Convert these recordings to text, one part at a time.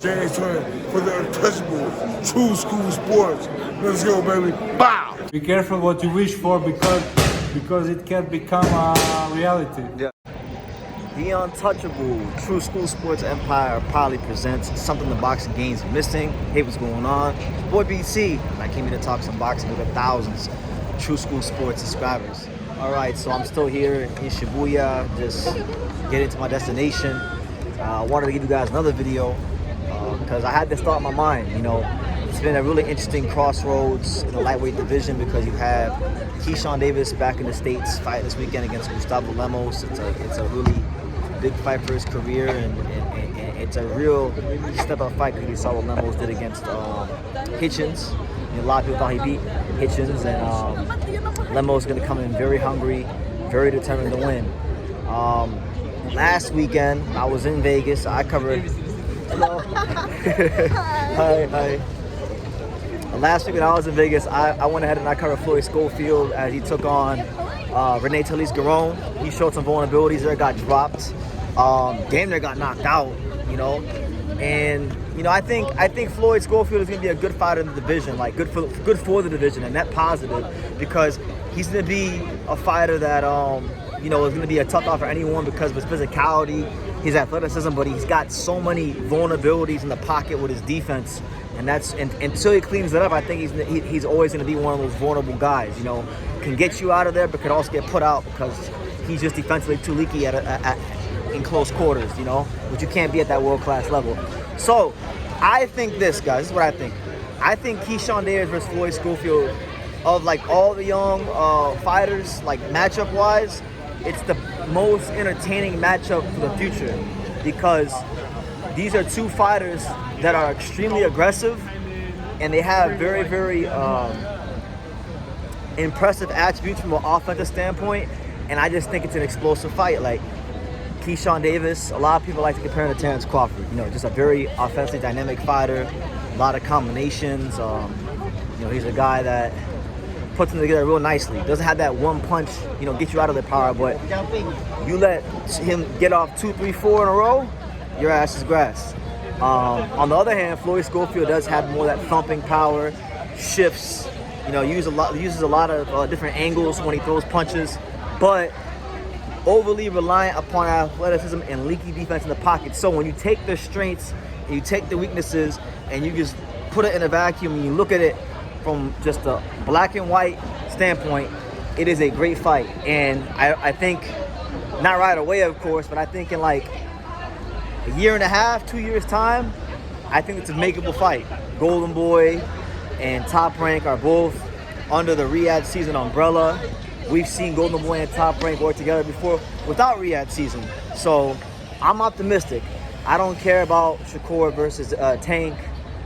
James Twin for the untouchable true school sports. Let's go, baby. Bow! Be careful what you wish for because it can become a reality. Yeah. The untouchable True School Sports Empire proudly presents something the boxing game's missing. Hey, what's going on? It's boy BC, and I came here to talk some boxing with thousands of True School Sports subscribers. All right, so I'm still here in Shibuya, just getting to my destination. I wanted to give you guys another video because I had this thought in my mind. You know, it's been a really interesting crossroads in the lightweight division because you have Keyshawn Davis back in the States fight this weekend against Gustavo Lemos. It's a really big fight for his career, and it's a real step-up fight because we saw what Lemos did against Hitchens. A lot of people thought he beat Hitchens, and Lemos is going to come in very hungry, very determined to win. Last weekend, I was in Vegas. I covered... Hello. Hi. Last weekend, I was in Vegas. I went ahead and I covered Floyd Schofield as he took on Rene Talise-Garon. He showed some vulnerabilities there, got dropped. Damn near got knocked out, you know. And you know, I think Floyd Schofield is going to be a good fighter in the division, like good for the division, and net positive because he's going to be a fighter that you know, is going to be a tough fight for anyone because of his physicality, his athleticism, but he's got so many vulnerabilities in the pocket with his defense, and until he cleans it up, I think he's always going to be one of those vulnerable guys. You know, can get you out of there, but could also get put out because he's just defensively too leaky in close quarters, you know, but you can't be at that world-class level. So, I think this, guys, this is what I think. I think Keyshawn Davis versus Floyd Schofield, of like all the young fighters, like matchup-wise, it's the most entertaining matchup for the future because these are two fighters that are extremely aggressive and they have very, very impressive attributes from an offensive standpoint, and I just think it's an explosive fight. Like, Keyshawn Davis, a lot of people like to compare him to Terrence Crawford. You know, just a very offensively dynamic fighter, a lot of combinations. You know, he's a guy that puts them together real nicely. Doesn't have that one punch, you know, get you out of the power, but you let him get off 2, 3, 4 in a row, your ass is grass. On the other hand, Floyd Schofield does have more of that thumping power, shifts, you know, uses a lot of different angles when he throws punches, but overly reliant upon athleticism and leaky defense in the pocket. So when you take the strengths and you take the weaknesses and you just put it in a vacuum and you look at it from just a black and white standpoint, it is a great fight. And I think, not right away of course, but I think in like a year and a half, 2 years time, I think it's a makeable fight. Golden Boy and Top Rank are both under the Riyadh season umbrella. We've seen Golden Boy and Top Rank work together before without Riyadh season. So I'm optimistic. I don't care about Shakur versus Tank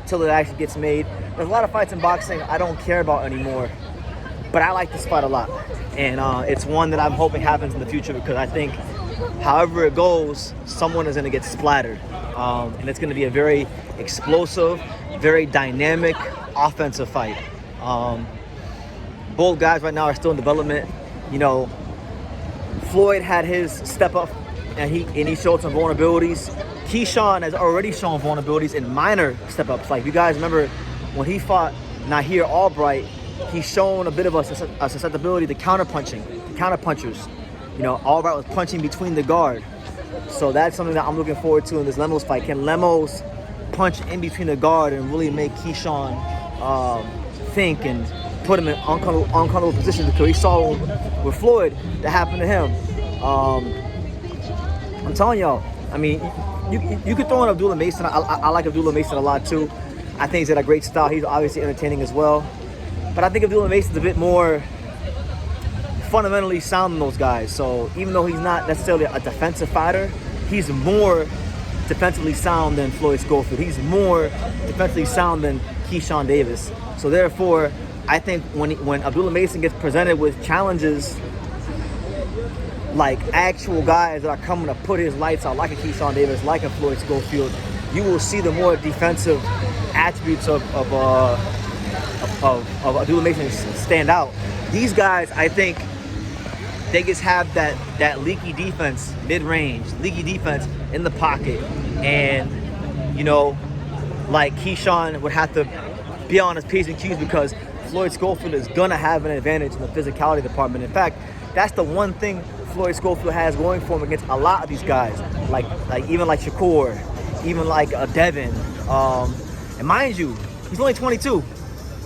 till it actually gets made. There's a lot of fights in boxing I don't care about anymore, but I like this fight a lot. And it's one that I'm hoping happens in the future because I think however it goes, someone is going to get splattered. And it's going to be a very explosive, very dynamic offensive fight. Both guys right now are still in development. You know, Floyd had his step up and he showed some vulnerabilities. Keyshawn has already shown vulnerabilities in minor step ups. Like, you guys remember when he fought Nahir Albright, he's shown a bit of a susceptibility to counterpunchers. You know, Albright was punching between the guard. So that's something that I'm looking forward to in this Lemos fight. Can Lemos punch in between the guard and really make Keyshawn think and put him in uncomfortable positions? Because we saw with Floyd that happened to him. I'm telling y'all, I mean, you could throw in Abdullah Mason. I like Abdullah Mason a lot too. I think he's got a great style. He's obviously entertaining as well. But I think Abdullah Mason's a bit more fundamentally sound than those guys. So even though he's not necessarily a defensive fighter, he's more defensively sound than Floyd Schofield. He's more defensively sound than Keyshawn Davis. So therefore, I think when Abdullah Mason gets presented with challenges like actual guys that are coming to put his lights out, like a Keyshawn Davis, like a Floyd Schofield, you will see the more defensive attributes of Abdullah Mason stand out. These guys, I think, they just have that leaky defense, mid-range, leaky defense in the pocket, and you know, like Keyshawn would have to be on his P's and Q's because Floyd Schofield is gonna have an advantage in the physicality department. In fact, that's the one thing Floyd Schofield has going for him against a lot of these guys, like even like Shakur, even like Devin. And mind you, he's only 22,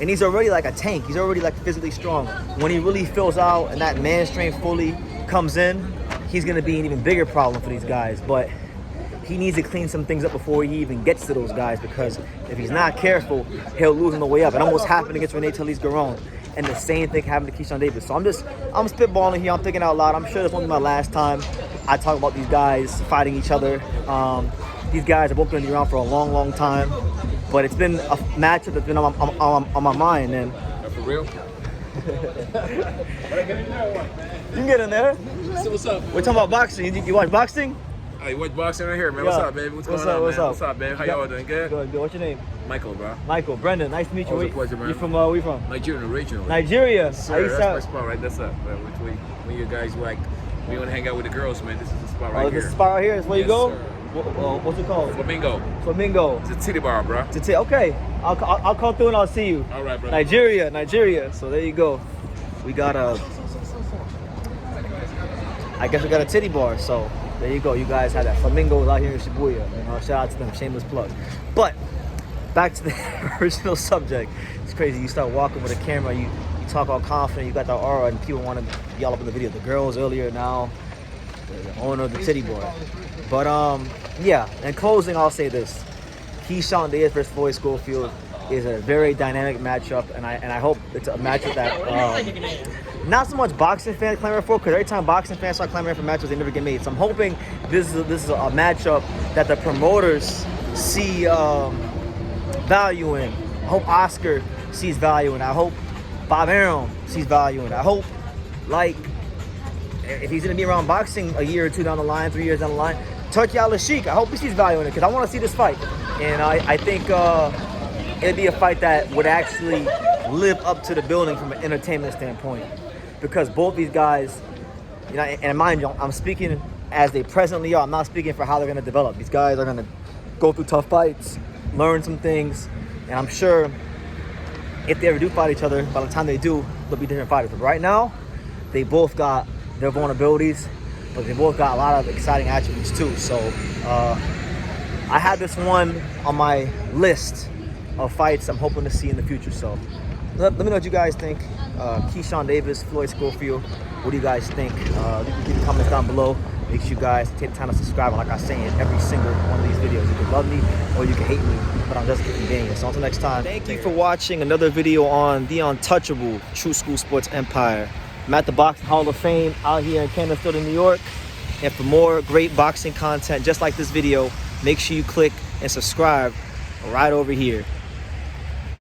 and he's already like a tank. He's already like physically strong. When he really fills out and that man strength fully comes in, he's gonna be an even bigger problem for these guys. But he needs to clean some things up before he even gets to those guys, because if he's not careful, he'll lose on the way up. It almost happened against Rene Talese-Garon, and the same thing happened to Keyshawn Davis. So I'm spitballing here. I'm thinking out loud. I'm sure this won't be my last time I talk about these guys fighting each other. These guys are both going to be around for a long, long time, but it's been a matchup that's been on my mind. And For real? you can get in there. So what's up? We're talking about boxing. You watch boxing? Hey, watch boxing right here, man. Yeah. What's up, baby? What's going on, man? What's up, babe? How y'all doing? Good? Good. What's your name? Michael, bro. Michael. Brendan. Nice to meet you. Always a pleasure, man. You from where you from? Nigeria original. Nigeria. Sir, that's my spot right. That's up. When you guys like, we want to hang out with the girls, man. This is the spot right Oh, here. this is the spot right here. Is where you Yes, go? sir. What's it called? Flamingo. Flamingo. It's a titty bar, bro. Okay. I'll come through and I'll see you. All right, bro. Nigeria. So there you go. We got I guess we got a titty bar. So there you go. You guys had that. Flamingos out here in Shibuya. Shout out to them. Shameless plug. But back to the original subject. It's crazy. You start walking with a camera. You talk all confident. You got that aura, and people want to be all up in the video. The girls earlier, now the owner of the titty bar. But yeah. In closing, I'll say this: Keyshawn Davis versus Floyd Schofield is a very dynamic matchup, and I hope it's a matchup that not so much boxing fans clamor for, because every time boxing fans start clamoring for matches, they never get made. So I'm hoping this is a matchup that the promoters see value in. I hope Oscar sees value in. I hope Bob Arum sees value in. I hope, like, if he's gonna be around boxing a year or two down the line, 3 years down the line, Turki Al-Sheikh, I hope he sees value in it, because I want to see this fight, and I think it'd be a fight that would actually live up to the building from an entertainment standpoint, because both these guys, you know, and mind you, I'm speaking as they presently are. I'm not speaking for how they're going to develop. These guys are going to go through tough fights, learn some things, and I'm sure if they ever do fight each other, by the time they do, they'll be different fighters. But right now, they both got their vulnerabilities, but they both got a lot of exciting attributes too. So I had this one on my list of fights I'm hoping to see in the future. So let me know what you guys think. Keyshawn Davis, Floyd Schofield, what do you guys think? You can leave the comments down below. Make sure you guys take the time to subscribe. And like I say in every single one of these videos, you can love me or you can hate me, but I'm just keeping game. So until next time, thank you for watching another video on the untouchable True School Sports Empire. I'm at the Boxing Hall of Fame out here in Canterfield, New York. And for more great boxing content just like this video, make sure you click and subscribe right over here.